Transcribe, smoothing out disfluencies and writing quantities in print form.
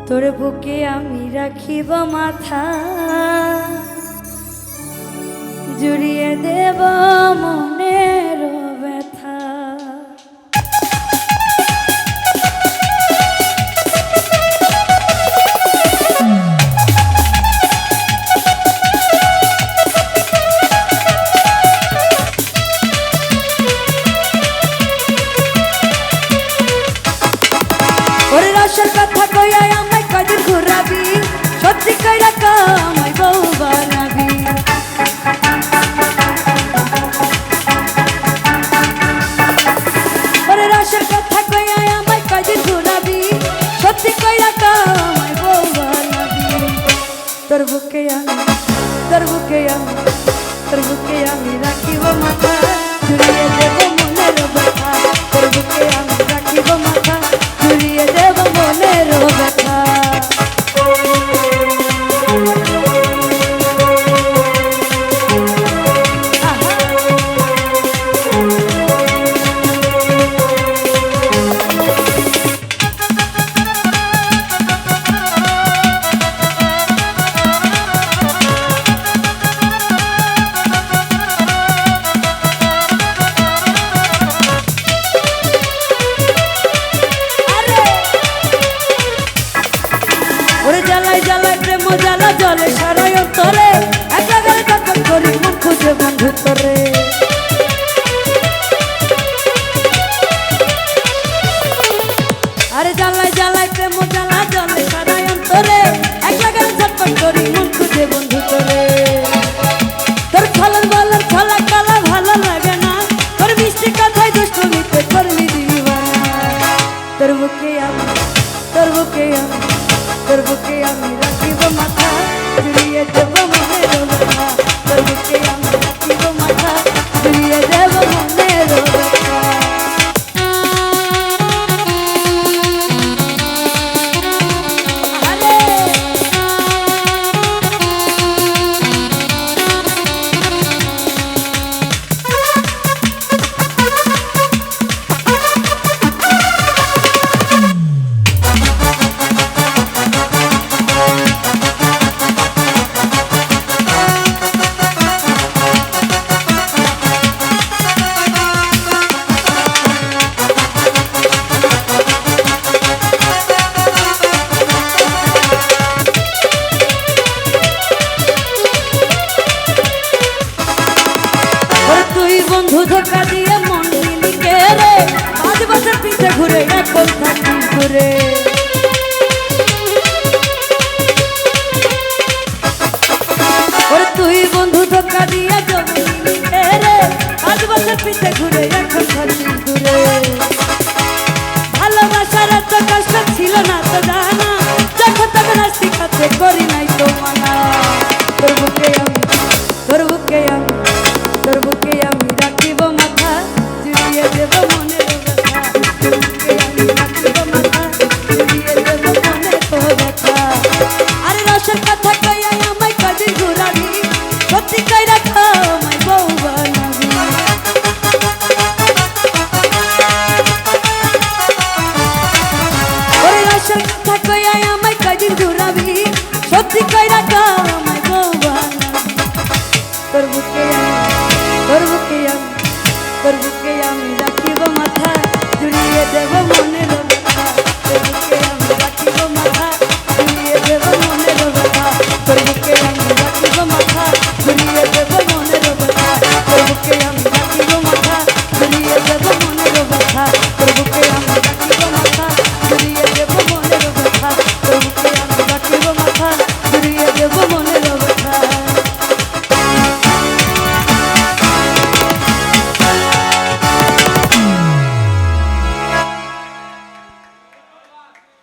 তোর বুকে আমি রাখিব মাথা, জুড়িয়ে দেব মনের ব্যথা। ওরে রসের কথা কইয়া আমায় কদিন ঘুরাবি, সত্যি কইরা আমায় বউ বানাবি। ওরে রসের কথা কইয়া আমায় কদিন ঘুরাবি, সত্যি কইরা আমায় বউ বানাবি। তোর বুকে আমি, তোর বুকে আমি, তোর বুকে আমি রাখিব মাথা, জুড়িয়ে দেব মনের ব্যথা। তোর বুকে আমি রাখিব মাথা, জুড়িয়ে দেব মনের ব্যথা। ওরে জ্বালায় জ্বালায় প্রেম জ্বালা জলে সারাই অন্তরে, একা গেলে তখন করি মন খুঁজে বন্ধু তোরে। আরে জ্বালায় জ্বালায় প্রেম জ্বালা জলে সারাই অন্তরে, একা গেলে তখন করি মন খুঁজে বন্ধু তোরে। তোর ফলন বলন ফলা কালা ভালো লাগে না, তোর মিষ্টি কথায় দুষ্টমিতে করলি দিবানা। তোর বুকে আমি, তোর বুকে আমি, তোর বুকে আমি রাখিব মাথা, জুড়িয়ে দেব মনের ব্যথা। তোর বুকে আমি রাখিব মাথা, জুড়িয়ে দেব মনের ব্যথা। তুই বন্ধু ধোকা দিয়ে মন নিলি কে রে, 5 বছর পিছে ঘুরে এখন থাকি ঘুরে। ওরে তুই বন্ধু ধোকা দিয়ে জমি নিলি কে রে, 5 বছর পিছে ঘুরে এখন থাকি ঘুরে। ভালোবাসার এত কষ্ট ছিল না তো জানা, যখন তখন আসি কাছে করি নাই তো মানা। তোর বুকে আমি, তোর বুকে আমি, তোর বুকে আমি রাখিব মাথা, জুড়িয়ে দেব মনের ব্যথা। তোর বুকে আমি রাখিব মাথা, জুড়িয়ে দেব মনের ব্যথা। আরে রসের কথা কইয়া আমায় কদিন ঘুরাবি, সত্যি কইরা আমায় বউ বানাবি। ওরে রসের কথা কইয়া আমায় কদিন ঘুরাবি, সত্যি কইরা